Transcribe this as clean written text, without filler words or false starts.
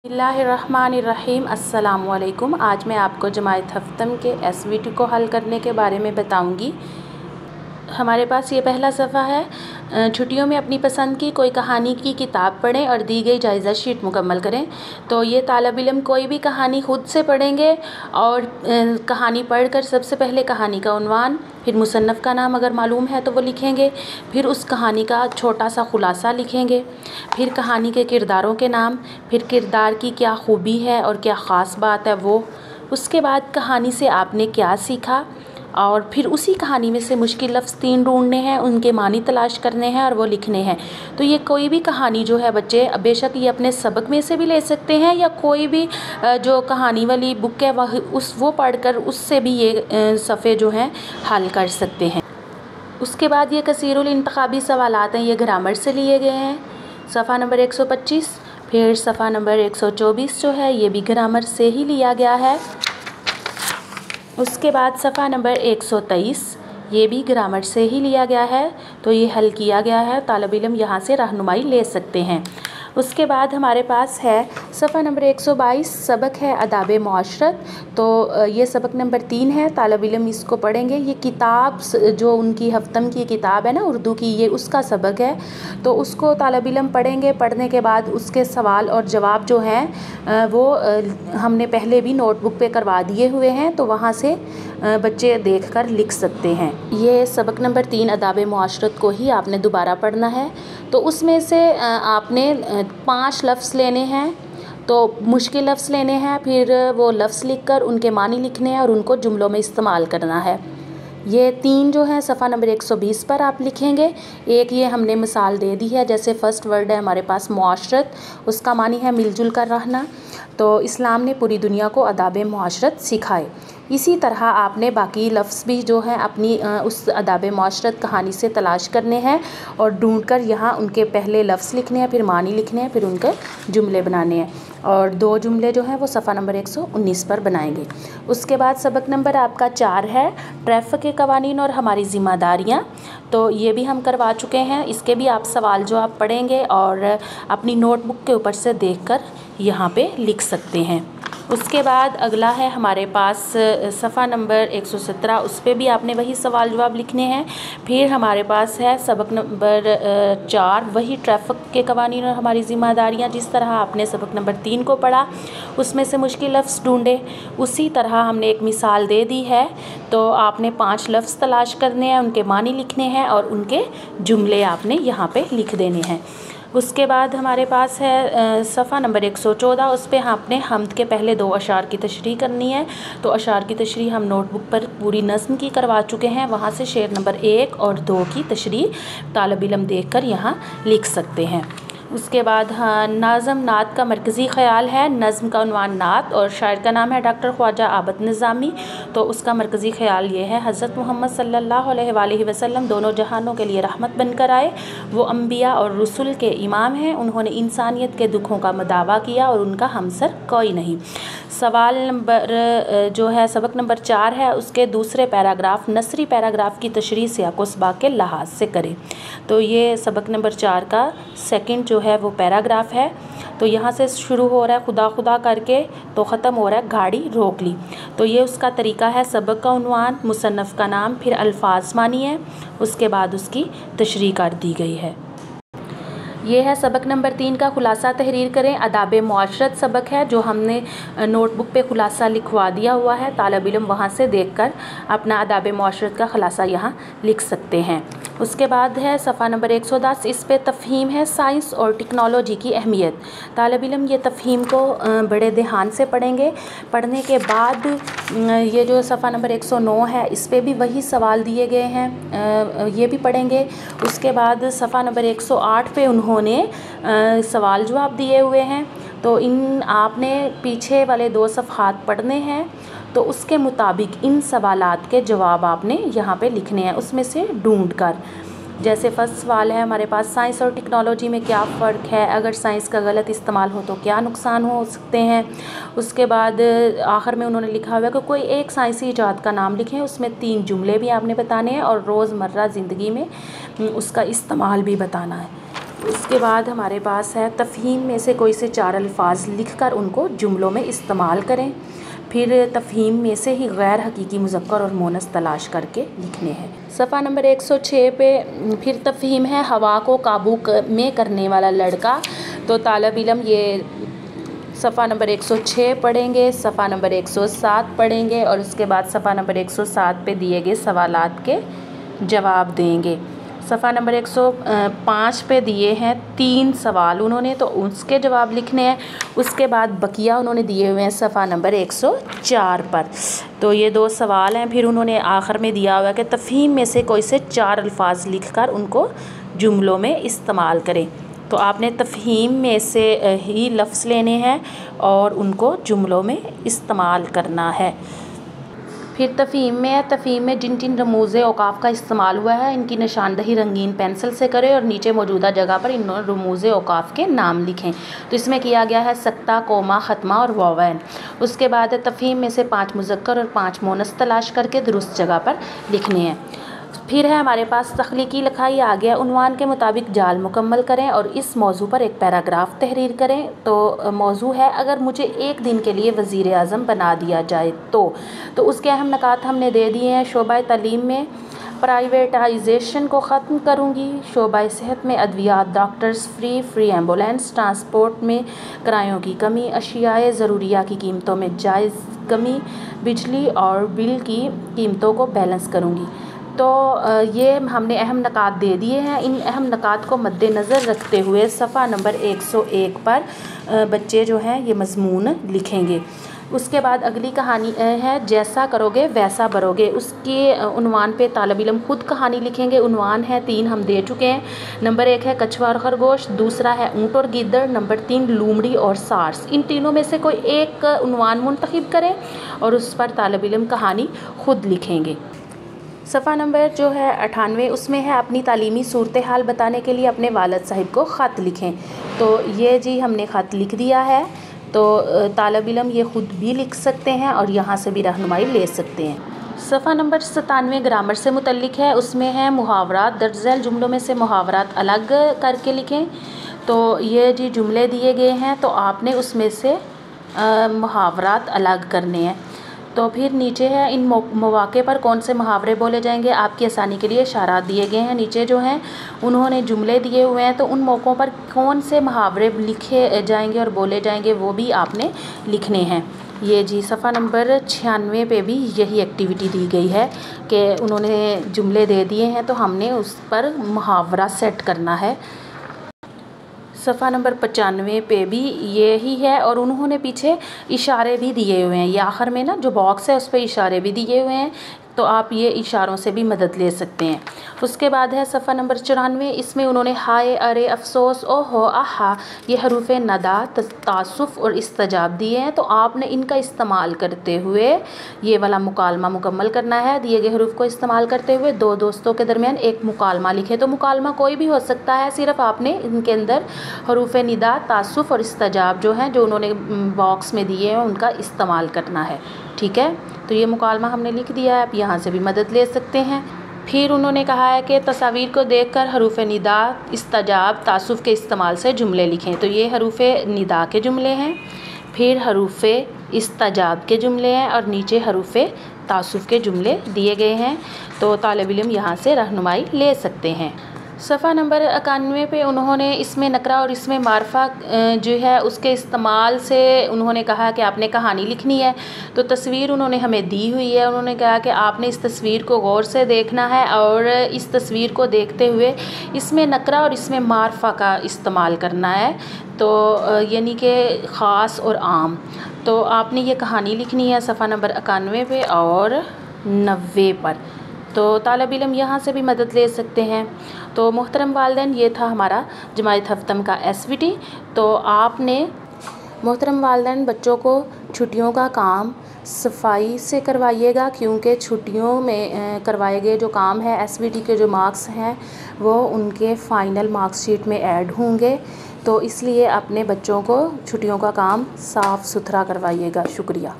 बिस्मिल्लाहिर्रहमानिर्रहीम। अस्सलामुअलैकुम। आज मैं आपको जमायत हफ्तम के SVT को हल करने के बारे में बताऊंगी। हमारे पास ये पहला सफ़ा है। छुट्टियों में अपनी पसंद की कोई कहानी की किताब पढ़ें और दी गई जायज़ा शीट मुकम्मल करें। तो ये तालिब इल्म कोई भी कहानी ख़ुद से पढ़ेंगे और कहानी पढ़कर सबसे पहले कहानी का उन्वान, फिर मुसन्नफ़ का नाम अगर मालूम है तो वो लिखेंगे, फिर उस कहानी का छोटा सा ख़ुलासा लिखेंगे, फिर कहानी के किरदारों के नाम, फिर किरदार की क्या ख़ूबी है और क्या ख़ास बात है वो, उसके बाद कहानी से आपने क्या सीखा, और फिर उसी कहानी में से मुश्किल लफ्ज़ 3 ढूंढने हैं, उनके मानी तलाश करने हैं और वो लिखने हैं। तो ये कोई भी कहानी जो है बच्चे, बेशक ये अपने सबक में से भी ले सकते हैं या कोई भी जो कहानी वाली बुक है वो पढ़कर उससे भी ये सफ़े जो हैं हल कर सकते हैं। उसके बाद ये कसीरुल इंतखाबी सवालात हैं, ये ग्रामर से लिए गए हैं। सफ़ा नंबर 125, फिर सफ़ा नंबर 124 जो है ये भी ग्रामर से ही लिया गया है। उसके बाद सफ़ा नंबर 123 ये भी ग्रामर से ही लिया गया है, तो ये हल किया गया है। तालिब इल्म यहाँ से रहनुमाई ले सकते हैं। उसके बाद हमारे पास है सफ़ा नंबर 122, सबक है अदाब मुआशरत। तो ये सबक नंबर 3 है, तालिब इल्म इसको पढ़ेंगे। ये किताब जो उनकी हफ्तम की किताब है ना उर्दू की, ये उसका सबक है, तो उसको तालिब इल्म पढ़ेंगे। पढ़ने के बाद उसके सवाल और जवाब जो हैं वो हमने पहले भी नोटबुक पे करवा दिए हुए हैं, तो वहाँ से बच्चे देखकर लिख सकते हैं। ये सबक नंबर 3 अदाब मुआशरत को ही आपने दोबारा पढ़ना है। तो उसमें से आपने 5 लफ्ज़ लेने हैं, तो मुश्किल लफ्ज़ लेने हैं, फिर वो लफ्ज़ लिखकर उनके मानी लिखने हैं और उनको जुमलों में इस्तेमाल करना है। ये 3 जो है सफ़ा नंबर 120 पर आप लिखेंगे। एक ये हमने मिसाल दे दी है, जैसे फ़र्स्ट वर्ड है हमारे पास मुआशरत, उसका मानी है मिलजुल कर रहना। तो इस्लाम ने पूरी दुनिया को अदाब मुआशरत सिखाए। इसी तरह आपने बाकी लफ्ज़ भी जो हैं अपनी उस अदाब मुआशरत कहानी से तलाश करने हैं और ढूंढकर यहाँ उनके पहले लफ्ज़ लिखने हैं, फिर मानी लिखने हैं, फिर उनके जुमले बनाने हैं, और 2 जुमले जो हैं वो सफ़ा नंबर 119 पर बनाएंगे। उसके बाद सबक नंबर आपका 4 है ट्रैफ़िक के कवानीन और हमारी ज़िम्मेदारियाँ। तो ये भी हम करवा चुके हैं, इसके भी आप सवाल जो आप पढ़ेंगे और अपनी नोटबुक के ऊपर से देखकर यहाँ पे लिख सकते हैं। उसके बाद अगला है हमारे पास सफ़ा नंबर 117, उस पर भी आपने वही सवाल जवाब लिखने हैं। फिर हमारे पास है सबक नंबर 4, वही ट्रैफ़िक के कवानीन और हमारी ज़िम्मेदारियाँ। जिस तरह आपने सबक नंबर 3 को पढ़ा, उसमें से मुश्किल लफ्ज़ ढूंढे, उसी तरह हमने एक मिसाल दे दी है। तो आपने 5 लफ्ज़ तलाश करने हैं, उनके मानी लिखने हैं और उनके जुमले आपने यहाँ पे लिख देने हैं। उसके बाद हमारे पास है सफ़ा नंबर 114, उस पर आपने हम्द के पहले 2 अशार की तशरीह करनी है। तो अशार की तशरीह हम नोटबुक पर पूरी नज़्म की करवा चुके हैं, वहाँ से शेर नंबर 1 और 2 की तशरीह तालिब इल्म देखकर यहाँ लिख सकते हैं। उसके बाद नाज़म नात का मरकज़ी ख़याल है, नज़्म का उन्वान नात और शायर का नाम है डॉक्टर ख्वाजा आबद निज़ामी। तो उसका मरकज़ी ख़याल ये है, हज़रत मोहम्मद सल्लल्लाहु अलैहि वसल्लम दोनों जहानों के लिए रहमत बनकर आए। वो अम्बिया और रसूल के इमाम हैं, उन्होंने इंसानियत के दुखों का मुदावा किया और उनका हमसर कोई नहीं। सवाल नंबर जो है सबक नंबर 4 है, उसके दूसरे पैराग्राफ नसरी पैराग्राफ की तशरीह सियाक़ व सबाक़ के लिहाज से करें। तो ये सबक नंबर 4 का सेकंड जो है वो पैराग्राफ है। तो यहाँ से शुरू हो रहा है खुदा खुदा करके, तो ख़त्म हो रहा है गाड़ी रोक ली। तो ये उसका तरीका है। सबक का उन्वान, मुसन्नफ़ का नाम, फिर अल्फाज मानिए, उसके बाद उसकी तशरीह कर दी गई है। ये है सबक नंबर 3 का खुलासा तहरीर करें। अदाब मुआशरत सबक है, जो हमने नोटबुक पे खुलासा लिखवा दिया हुआ है, तालिब इल्म वहाँ से देखकर अपना अदाब मुआशरत का खुलासा यहाँ लिख सकते हैं। उसके बाद है सफ़ा नंबर 110, इस पे तफ़हीम है साइंस और टेक्नोलॉजी की अहमियत। तालिब इल्म ये तफ़हीम को बड़े ध्यान से पढ़ेंगे। पढ़ने के बाद ये जो सफ़ा नंबर 109 है, इस पे भी वही सवाल दिए गए हैं, ये भी पढ़ेंगे। उसके बाद सफ़ा नंबर 108 पे उन्होंने सवाल जवाब दिए हुए हैं। तो इन आपने पीछे वाले 2 सफ़हात पढ़ने हैं, तो उसके मुताबिक इन सवालात के जवाब आपने यहाँ पे लिखने हैं, उसमें से ढूंढकर। जैसे फर्स्ट सवाल है हमारे पास, साइंस और टेक्नोलॉजी में क्या फ़र्क है, अगर साइंस का गलत इस्तेमाल हो तो क्या नुकसान हो सकते हैं। उसके बाद आखिर में उन्होंने लिखा हुआ है कि कोई एक साइंसी इजाद का नाम लिखें, उसमें 3 जुमले भी आपने बताने हैं और रोज़मर्रा ज़िंदगी में उसका इस्तेमाल भी बताना है। इसके बाद हमारे पास है तफ़हीम में से कोई से 4 अल्फाज लिखकर उनको जुमलों में इस्तेमाल करें। फिर तफ़हीम में से ही गैर हकीकी मुज़क्कर और मोनस तलाश करके लिखने हैं। सफ़ा नंबर 106 पे फिर तफ़हीम है हवा को काबू में करने वाला लड़का। तो तालिब इल्म ये सफ़ा नंबर 106 पढ़ेंगे, सफ़ा नंबर 107 पढ़ेंगे और उसके बाद सफ़ा नंबर 107 पे दिए गए सवालात के जवाब देंगे। सफ़ा नंबर 105 पे दिए हैं 3 सवाल उन्होंने, तो उसके जवाब लिखने हैं। उसके बाद बकिया उन्होंने दिए हुए हैं सफ़ा नंबर 104 पर। तो ये 2 सवाल हैं। फिर उन्होंने आखिर में दिया हुआ है कि तफ़हीम में से कोई से 4 अल्फाज लिखकर उनको जुमलों में इस्तेमाल करें। तो आपने तफ़हीम में से ही लफ्ज़ लेने हैं और उनको जुमलों में इस्तेमाल करना है। फिर तफ़हीम में जिन जिन रमूज़ औक़ाफ़ का इस्तेमाल हुआ है इनकी निशानदही रंगीन पेंसिल से करें और नीचे मौजूदा जगह पर इन रमूज़ औक़ाफ़ के नाम लिखें। तो इसमें किया गया है सक्ता, कोमा, ख़त्मा और वावैन। उसके बाद तफ़हीम में से 5 मुज़क्कर और 5 मोनस तलाश करके दुरुस्त जगह पर लिखने हैं। फिर है हमारे पास तख्लीकी लिखाई आ गया। उन्वान के मुताबिक जाल मुकम्मल करें और इस मौजू पर एक पैराग्राफ तहरीर करें। तो मौजू है अगर मुझे एक दिन के लिए वज़ीर आज़म बना दिया जाए तो उसके अहम नकात हमने दे दिए हैं। शोबा तालीम में प्राइवेटाइजेशन को ख़त्म करूँगी। शोबा सेहत में अद्वियात, डॉक्टर्स फ्री एम्बुलेंस, ट्रांसपोर्ट में किरायों की कमी, अशियाए ज़रूरिया की कीमतों में जायज़ कमी, बिजली और बिल की कीमतों को बैलेंस करूँगी। तो ये हमने अहम नकात दे दिए हैं। इन अहम नकात को मद्देनज़र रखते हुए सफ़ा नंबर 101 पर बच्चे जो हैं ये मज़मून लिखेंगे। उसके बाद अगली कहानी है जैसा करोगे वैसा भरोगे। उसके उन्वान पे तालिब इल्म खुद कहानी लिखेंगे। उन्वान है 3 हम दे चुके हैं। नंबर 1 है कछुआ और खरगोश, दूसरा है ऊँट और गिद्दड़, नंबर 3 लूमड़ी और सार्स। इन तीनों में से कोई एक उन्वान मुंतखब करें और उस पर तालिब इल्म कहानी खुद लिखेंगे। सफ़ा नंबर जो है 98 उसमें है अपनी तालीमी सूरत हाल बताने के लिए अपने वालिद साहिब को ख़त लिखें। तो ये जी हमने ख़त लिख दिया है। तो तालिब इल्म ये ख़ुद भी लिख सकते हैं और यहाँ से भी रहनुमाई ले सकते हैं। सफ़ा नंबर 97 ग्रामर से मुतल्लिक है। उसमें है मुहावरात, दर्ज झैल जुमलों में से मुहावरात अलग करके लिखें। तो ये जी जुमले दिए गए हैं तो आपने उसमें से मुहावरात अलग करने हैं। तो फिर नीचे है इन मौक़े पर कौन से मुहावरे बोले जाएंगे, आपकी आसानी के लिए इशारात दिए गए हैं। नीचे जो हैं उन्होंने जुमले दिए हुए हैं तो उन मौक़ों पर कौन से मुहावरे लिखे जाएंगे और बोले जाएंगे वो भी आपने लिखने हैं। ये जी सफ़ा नंबर 96 पे भी यही एक्टिविटी दी गई है कि उन्होंने जुमले दे दिए हैं तो हमने उस पर मुहावरा सेट करना है। सफ़ा नंबर 95 पे भी यही है और उन्होंने पीछे इशारे भी दिए हुए हैं। ये आखिर में ना जो बॉक्स है उस पर इशारे भी दिए हुए हैं तो आप ये इशारों से भी मदद ले सकते हैं। उसके बाद है सफ़ा नंबर 94। इसमें उन्होंने हाय, अरे, अफसोस, ओहो, आहा ये हरूफ नदा, तासुफ़ और इस्तजाब दिए हैं। तो आपने इनका इस्तेमाल करते हुए ये वाला मुकालमा मुकम्मल करना है। दिए गए हरूफ को इस्तेमाल करते हुए 2 दोस्तों के दरमियान एक मुकालमा लिखे। तो मुकालमा कोई भी हो सकता है, सिर्फ आपने इनके अंदर हरूफ निदा, तासुफ़ और इस्तजाब जो हैं जो उन्होंने बॉक्स में दिए हैं उनका इस्तेमाल करना है। ठीक है, तो ये मुकालमा हमने लिख दिया है। आप यहाँ से भी मदद ले सकते हैं। फिर उन्होंने कहा है कि तस्वीर को देखकर हरूफ निदा, इस्तजाब, तासुफ़ के इस्तेमाल से जुमले लिखें। तो ये हरूफ निदा के जुमले हैं, फिर हरूफ इस्तजाब के जुमले हैं और नीचे हरूफ तासुफ़ के जुमले दिए गए हैं। तो तालिब इल्म यहाँ से रहनुमाई ले सकते हैं। सफ़ा नंबर 91 पे उन्होंने इसमें नकरा और इसमें मारफा जो है उसके इस्तेमाल से उन्होंने कहा कि आपने कहानी लिखनी है। तो तस्वीर उन्होंने हमें दी हुई है। उन्होंने कहा कि आपने इस तस्वीर को गौर से देखना है और इस तस्वीर को देखते हुए इसमें नकरा और इसमें मारफा का इस्तेमाल करना है। तो यानी कि ख़ास और आम। तो आपने ये कहानी लिखनी है सफ़ा नंबर 91 पे और 90 पर। तो तालिब इल्म यहाँ से भी मदद ले सकते हैं। तो मोहतरम वालिदैन ये था हमारा जमायत हफ्तम का एसवीटी। तो आपने मोहतरम वालिदैन बच्चों को छुट्टियों का काम सफाई से करवाइएगा क्योंकि छुट्टियों में करवाए गए जो काम है एसवीटी के जो मार्क्स हैं वो उनके फ़ाइनल मार्क्सशीट में ऐड होंगे। तो इसलिए अपने बच्चों को छुट्टियों का काम साफ़ सुथरा करवाइएगा। शुक्रिया।